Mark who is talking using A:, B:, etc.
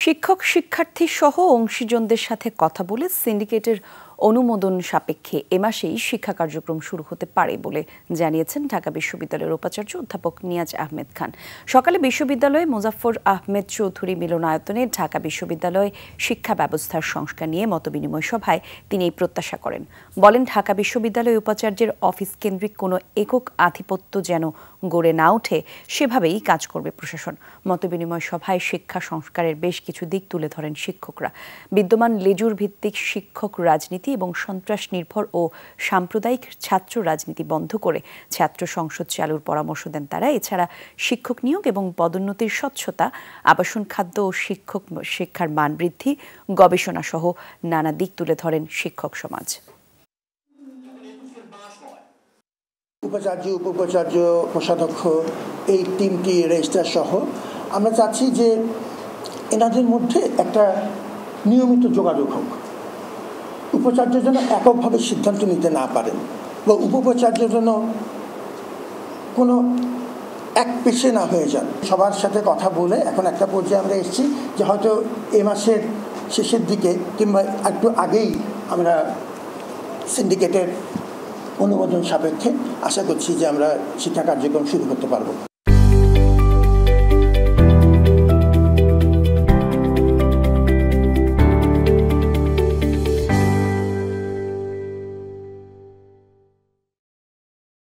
A: শিক্ষক শিক্ষার্থী সহ অংশীজনদের সাথে কথা বলে সিন্ডিকেটের অনুমোদন সাপেক্ষে এ মাসেই শিক্ষা কার্যক্রম শুরু হতে পারে বলে জানিয়েছেন ঢাকা বিশ্ববিদ্যালয়ের উপাচার্য অধ্যাপক নিয়াজ আহমেদ খান। সকালে বিশ্ববিদ্যালয়ে মোজাফফর আহমেদ চৌধুরী মিলনায়তনে ঢাকা বিশ্ববিদ্যালয় শিক্ষা ব্যবস্থার সংস্কার নিয়ে মতবিনিময় সভায় তিনি এই প্রত্যাশা করেন। বলেন, ঢাকা বিশ্ববিদ্যালয় উপাচার্যের অফিস কেন্দ্রিক কোনো একক আধিপত্য যেন গড়ে না ওঠে, সেভাবেই কাজ করবে প্রশাসন। মতবিনিময় সভায় শিক্ষা সংস্কারের বেশ কিছু দিক তুলে ধরেন শিক্ষকরা। বিদ্যমান লেজুর ভিত্তিক শিক্ষক রাজনীতি এবং সন্ত্রাস নির্ভর ও সাম্প্রদায়িক ছাত্র রাজনীতি বন্ধ করে ছাত্র সংসদ চালুর পরামর্শ দেন তারা। এছাড়া শিক্ষক নিয়োগ এবং পদোন্নতির স্বচ্ছতা, আবাসন, খাদ্য ও শিক্ষার মান বৃদ্ধি, গবেষণা সহ নানা দিক তুলে ধরেন শিক্ষক সমাজ।
B: উপাচার্য, উপ-উপাচার্য, কোষাধ্যক্ষ, এই তিনটি রেজিস্ট্রার সহ আমরা চাচ্ছি যে এনাদের মধ্যে একটা নিয়মিত যোগাযোগ হোক। উপাচার্য যেন এককভাবে সিদ্ধান্ত নিতে না পারেন বা উপ-উপাচার্য যেন কোনো এক পেশে না হয়ে যান। সবার সাথে কথা বলে এখন একটা পর্যায়ে আমরা এসেছি যে হয়তো এ মাসের শেষের দিকে কিংবা একটু আগেই আমরা সিন্ডিকেটের অনুমোদন সাপেক্ষে আশা করছি যে আমরা শিক্ষা কার্যক্রম শুরু করতে পারব।